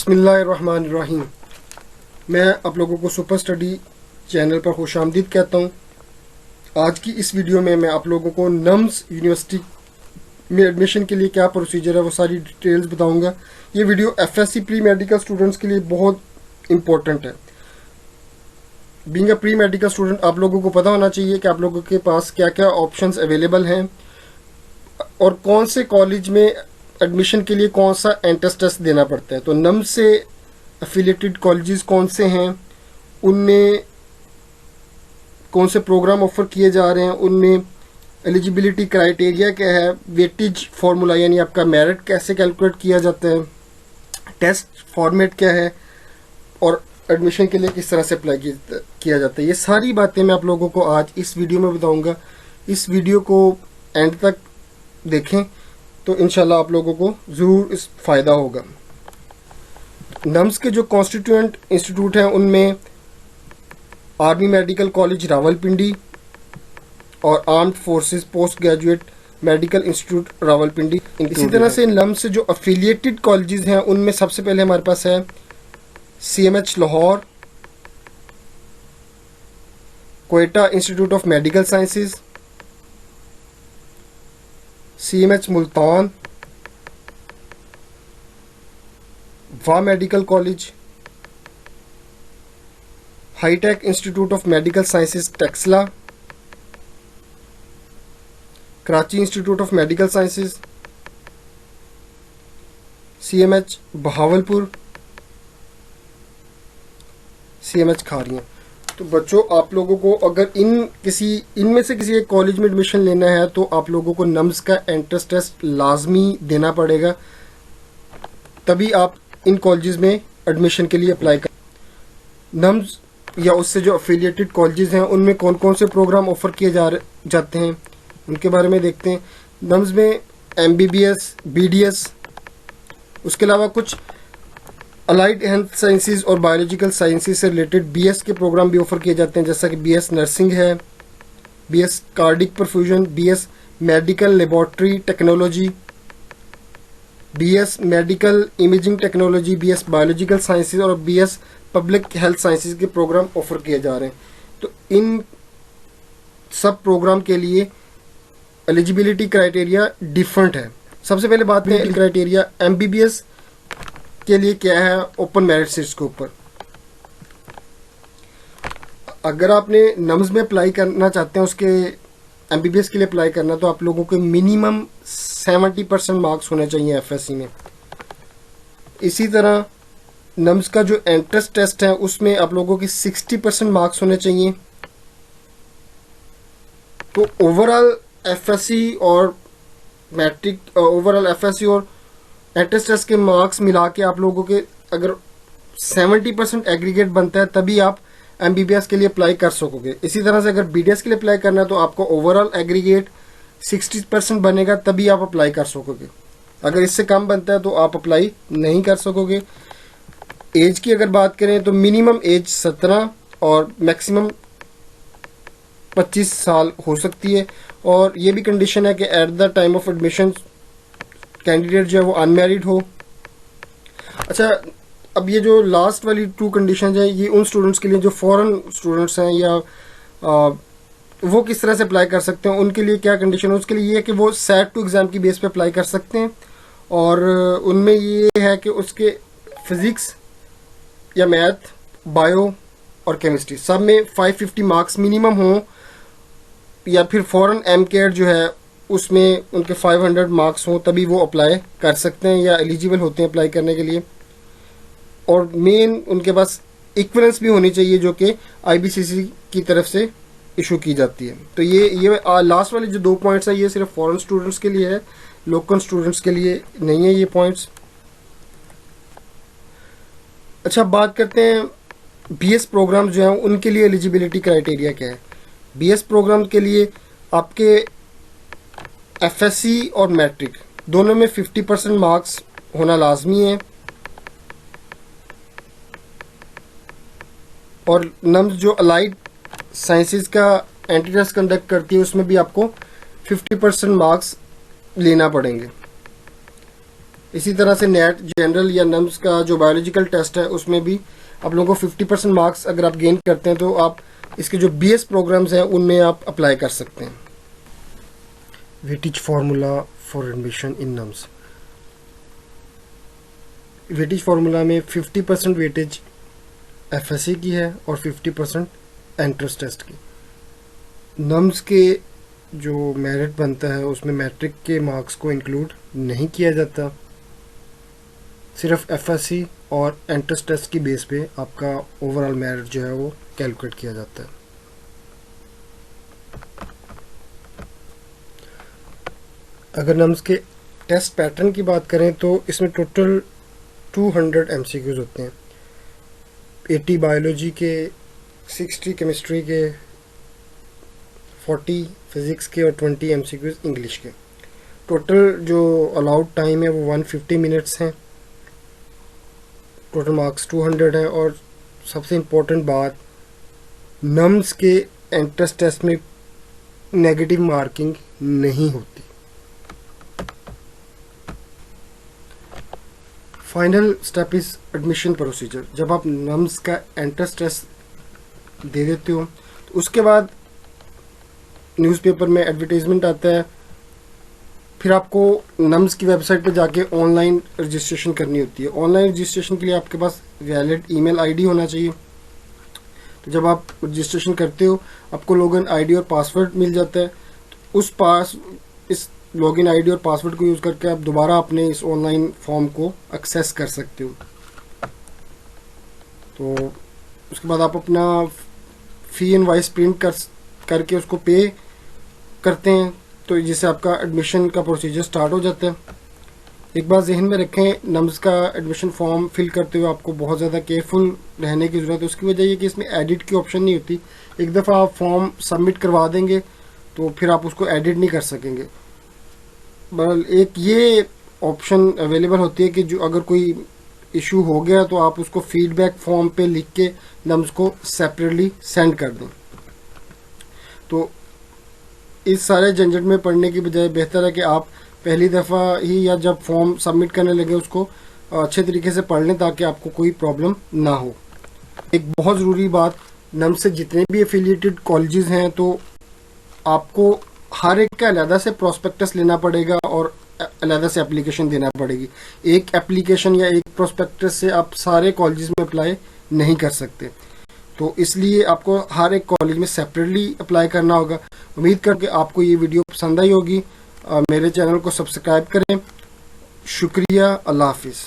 बिस्मिल्लाहिर्रहमानिर्रहीम। मैं आप लोगों को सुपर स्टडी चैनल पर खुशामदीद कहता हूँ। आज की इस वीडियो में मैं आप लोगों को नम्स यूनिवर्सिटी में एडमिशन के लिए क्या प्रोसीजर है वो सारी डिटेल्स बताऊंगा। ये video FSc pre medical students के लिए बहुत इम्पोर्टेंट है। Being a pre medical student आप लोगों को पता होना चाहिए कि आप लोगों के पास क्या क्या ऑप्शंस अवेलेबल हैं और कौन से कॉलेज में एडमिशन के लिए कौन सा एंट्रेंस टेस्ट देना पड़ता है। तो नम्स से एफिलिएटेड कॉलेजेस कौन से हैं, उनमें कौन से प्रोग्राम ऑफर किए जा रहे हैं, उनमें एलिजिबिलिटी क्राइटेरिया क्या है, वेटेज फार्मूला यानी आपका मेरिट कैसे कैलकुलेट किया जाता है, टेस्ट फॉर्मेट क्या है और एडमिशन के लिए किस तरह से अप्लाई किया जाता है। ये सारी बातें मैं आप लोगों को आज इस वीडियो में बताऊंगा। इस वीडियो को एंड तक देखें तो इंशाल्लाह आप लोगों को ज़रूर इस फ़ायदा होगा। नम्स के जो कॉन्स्टिट्यूएंट इंस्टीट्यूट हैं उनमें आर्मी मेडिकल कॉलेज रावलपिंडी और armed forces post graduate medical institute Rawalpindi. इसी तरह से नम्स से जो अफिलिएटेड कॉलेजेस हैं उनमें सबसे पहले हमारे पास है CMH Lahore, Quetta Institute of Medical Sciences, CMH Multan, Wah Medical College, Hi-Tech Institute of Medical Sciences Taxila, Karachi Institute of Medical Sciences, CMH Bahawalpur, CMH Kharian. तो बच्चों आप लोगों को अगर इनमें से किसी एक कॉलेज में एडमिशन लेना है तो आप लोगों को नम्स का एंट्रेंस टेस्ट लाजमी देना पड़ेगा, तभी आप इन कॉलेजेस में एडमिशन के लिए अप्लाई कर। नम्स या उससे जो एफिलिएटेड कॉलेजेस हैं उनमें कौन कौन से प्रोग्राम ऑफर किए जाते हैं उनके बारे में देखते हैं। नम्स में MBBS, BDS, उसके अलावा कुछ अलाइड हेल्थ साइंसेज और बायोलॉजिकल साइंसेज से रिलेटेड BS के प्रोग्राम भी ऑफर किए जाते हैं, जैसा कि BS नर्सिंग है, BS cardiac perfusion, BS medical laboratory technology, BS medical imaging technology, BS biological sciences और BS पब्लिक हेल्थ साइंसेज के प्रोग्राम ऑफर किए जा रहे हैं। तो इन सब प्रोग्राम के लिए एलिजिबिलिटी क्राइटेरिया डिफरेंट है। सबसे पहले बात करें क्राइटेरिया MBBS के लिए क्या है। ओपन मेरिट सीट्स के ऊपर अगर आपने नम्स में अप्लाई करना चाहते हैं, उसके MBBS के लिए अप्लाई करना, तो आप लोगों के मिनिमम 70% मार्क्स होने चाहिए FSC में। इसी तरह नम्स का जो एंट्रेंस टेस्ट है उसमें आप लोगों के 60% मार्क्स होने चाहिए। तो ओवरऑल FSC और मैट्रिक ओवरऑल FSC और एंट्रेंस टेस्ट के मार्क्स मिला के आप लोगों के अगर 70% एग्रीगेट बनता है तभी आप MBBS के लिए अप्लाई कर सकोगे। इसी तरह से अगर BDS के लिए अप्लाई करना है तो आपको ओवरऑल एग्रीगेट 60% बनेगा तभी आप अप्लाई कर सकोगे। अगर इससे कम बनता है तो आप अप्लाई नहीं कर सकोगे। एज की अगर बात करें तो मिनिमम एज 17 और मैक्सिमम 25 साल हो सकती है, और ये भी कंडीशन है कि at the time of admission candidate जो है वो अनमैरिड हो। अच्छा, अब ये जो लास्ट वाली 2 कंडीशन है ये उन स्टूडेंट्स के लिए जो फॉरेन स्टूडेंट्स हैं या वो किस तरह से अप्लाई कर सकते हैं, उनके लिए क्या कंडीशन है। उसके लिए ये है कि वो SAT 2 एग्ज़ाम की बेस पे अप्लाई कर सकते हैं, और उनमें ये है कि उसके फिज़िक्स या मैथ, बायो और केमिस्ट्री सब में 550 मार्क्स मिनिमम हों, या फिर फॉरेन MCAT जो है उसमें उनके 500 मार्क्स हों, तभी वो अप्लाई कर सकते हैं या एलिजिबल होते हैं अप्लाई करने के लिए। और मेन उनके पास इक्विवेलेंस भी होनी चाहिए जो कि IBCC की तरफ से इशू की जाती है। तो ये लास्ट वाले जो 2 पॉइंट्स हैं ये सिर्फ फॉरेन स्टूडेंट्स के लिए है, लोकल स्टूडेंट्स के लिए नहीं है ये पॉइंट्स। अच्छा, बात करते हैं BS प्रोग्राम जो हैं उनके लिए एलिजिबिलिटी क्राइटेरिया क्या है। BS प्रोग्राम के लिए आपके FSC और मैट्रिक दोनों में 50% मार्क्स होना लाजमी है, और नम्स जो अलाइड साइंसेज का एंट्रेंस कंडक्ट करती है उसमें भी आपको 50% मार्क्स लेना पड़ेंगे। इसी तरह से नेट जनरल या नम्स का जो बायोलॉजिकल टेस्ट है उसमें भी आप लोगों को 50% मार्क्स अगर आप गेन करते हैं तो आप इसके जो BS प्रोग्राम्स हैं उनमें आप अप्लाई कर सकते हैं। Weightage formula for admission in nums. Weightage formula में 50% वेटेज FSC की है और 50% एंट्रेंस टेस्ट की। नम्स के जो मेरिट बनता है उसमें मैट्रिक के मार्क्स को इंक्लूड नहीं किया जाता, सिर्फ FSC और एंट्रेंस टेस्ट की बेस पे आपका ओवरऑल मेरिट जो है वो कैलकुलेट किया जाता है। अगर नम्स के टेस्ट पैटर्न की बात करें तो इसमें टोटल 200 MCQs होते हैं। 80 बायोलॉजी के, 60 केमिस्ट्री के, 40 फिज़िक्स के और 20 MCQs इंग्लिश के। टोटल जो अलाउड टाइम है वो 150 मिनट्स हैं। टोटल मार्क्स 200 हैं। और सबसे इम्पोर्टेंट बात, नम्स के एंट्रेंस टेस्ट में नेगेटिव मार्किंग नहीं होती। Final step is admission procedure. जब आप नम्स का एंट्रेंस टेस्ट दे देते हो तो उसके बाद न्यूज़पेपर में एडवर्टाइजमेंट आता है, फिर आपको नम्स की वेबसाइट पर जाके ऑनलाइन रजिस्ट्रेशन करनी होती है। ऑनलाइन रजिस्ट्रेशन के लिए आपके पास वैलिड ईमेल आईडी होना चाहिए। तो जब आप रजिस्ट्रेशन करते हो आपको लॉगिन आईडी और पासवर्ड मिल जाता है। तो इस लॉगिन आईडी और पासवर्ड को यूज़ करके आप दोबारा अपने इस ऑनलाइन फॉर्म को एक्सेस कर सकते हो। तो उसके बाद आप अपना फी इनवॉइस प्रिंट करके उसको पे करते हैं, तो जिससे आपका एडमिशन का प्रोसीजर स्टार्ट हो जाता है। एक बात जहन में रखें, नम्स का एडमिशन फॉर्म फिल करते हुए आपको बहुत ज़्यादा केयरफुल रहने की ज़रूरत है। उसकी वजह ये कि इसमें एडिट की ऑप्शन नहीं होती। एक दफ़ा आप फॉर्म सबमिट करवा देंगे तो फिर आप उसको एडिट नहीं कर सकेंगे। बहरहाल एक ये ऑप्शन अवेलेबल होती है कि जो अगर कोई इशू हो गया तो आप उसको फीडबैक फॉर्म पे लिख के नम्स को सेपरेटली सेंड कर दें। तो इस सारे झंझट में पढ़ने की बजाय बेहतर है कि आप पहली दफ़ा ही या जब फॉर्म सबमिट करने लगे उसको अच्छे तरीके से पढ़ लें ताकि आपको कोई प्रॉब्लम ना हो। एक बहुत ज़रूरी बात, नम्स से जितने भी एफिलिएटेड कॉलेजेस हैं तो आपको हर एक का अलहदा से प्रोस्पेक्टस लेना पड़ेगा और अलहदा से एप्लीकेशन देना पड़ेगी। एक एप्लीकेशन या एक प्रोस्पेक्टस से आप सारे कॉलेजेस में अप्लाई नहीं कर सकते। तो इसलिए आपको हर एक कॉलेज में सेपरेटली अप्लाई करना होगा। उम्मीद करके आपको ये वीडियो पसंद आई होगी। मेरे चैनल को सब्सक्राइब करें। शुक्रिया। अल्लाह हाफिज़।